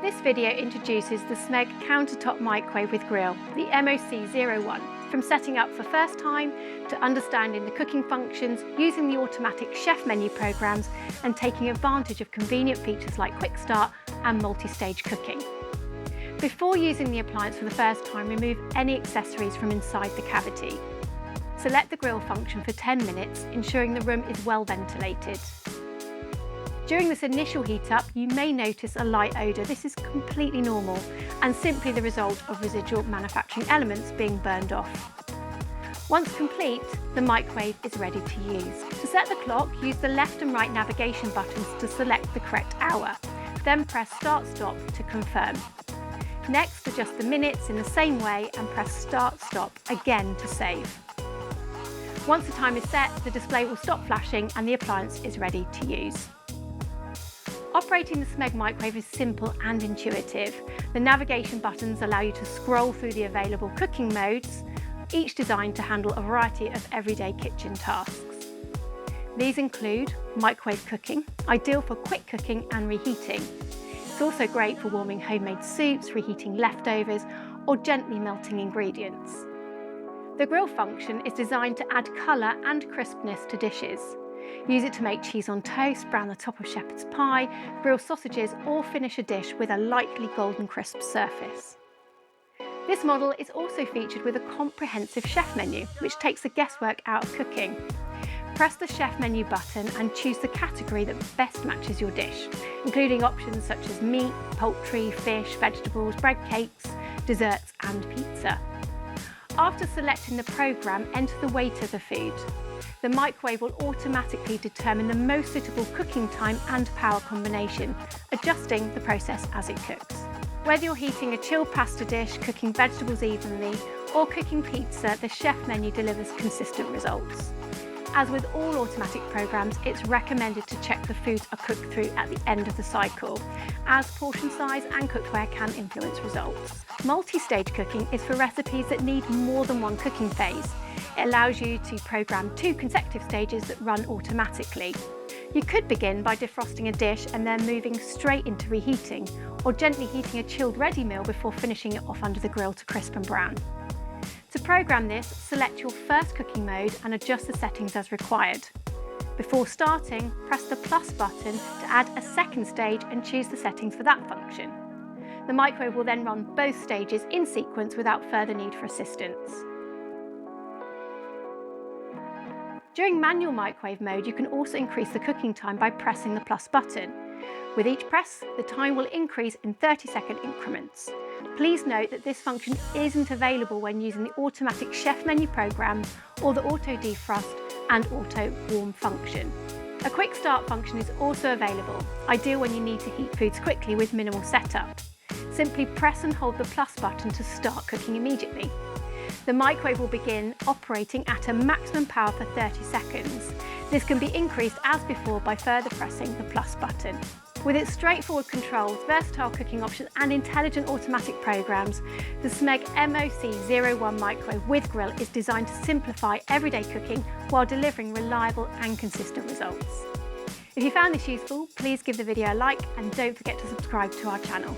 This video introduces the Smeg Countertop Microwave with Grill, the MOC01, from setting up for first time to understanding the cooking functions, using the automatic chef menu programs and taking advantage of convenient features like quick start and multi-stage cooking. Before using the appliance for the first time, remove any accessories from inside the cavity. Select the grill function for 10 minutes, ensuring the room is well ventilated. During this initial heat up, you may notice a light odour. This is completely normal and simply the result of residual manufacturing elements being burned off. Once complete, the microwave is ready to use. To set the clock, use the left and right navigation buttons to select the correct hour. Then press Start Stop to confirm. Next, adjust the minutes in the same way and press Start Stop again to save. Once the time is set, the display will stop flashing and the appliance is ready to use. Operating the Smeg microwave is simple and intuitive. The navigation buttons allow you to scroll through the available cooking modes, each designed to handle a variety of everyday kitchen tasks. These include microwave cooking, ideal for quick cooking and reheating. It's also great for warming homemade soups, reheating leftovers, or gently melting ingredients. The grill function is designed to add colour and crispness to dishes. Use it to make cheese on toast, brown the top of shepherd's pie, grill sausages, or finish a dish with a lightly golden crisp surface. This model is also featured with a comprehensive chef menu, which takes the guesswork out of cooking. Press the chef menu button and choose the category that best matches your dish, including options such as meat, poultry, fish, vegetables, bread, cakes, desserts, and pizza. After selecting the programme, enter the weight of the food. The microwave will automatically determine the most suitable cooking time and power combination, adjusting the process as it cooks. Whether you're heating a chilled pasta dish, cooking vegetables evenly, or cooking pizza, the chef menu delivers consistent results. As with all automatic programs, it's recommended to check the foods are cooked through at the end of the cycle, as portion size and cookware can influence results. Multi-stage cooking is for recipes that need more than one cooking phase. It allows you to program 2 consecutive stages that run automatically. You could begin by defrosting a dish and then moving straight into reheating, or gently heating a chilled ready meal before finishing it off under the grill to crisp and brown. To program this, select your first cooking mode and adjust the settings as required. Before starting, press the plus button to add a second stage and choose the settings for that function. The microwave will then run both stages in sequence without further need for assistance. During manual microwave mode, you can also increase the cooking time by pressing the plus button. With each press, the time will increase in 30-second increments. Please note that this function isn't available when using the automatic chef menu programs or the auto defrost and auto warm function. A quick start function is also available, ideal when you need to heat foods quickly with minimal setup. Simply press and hold the plus button to start cooking immediately. The microwave will begin operating at a maximum power for 30 seconds. This can be increased as before by further pressing the plus button. With its straightforward controls, versatile cooking options and intelligent automatic programs, the Smeg MOC01 microwave with grill is designed to simplify everyday cooking while delivering reliable and consistent results. If you found this useful, please give the video a like and don't forget to subscribe to our channel.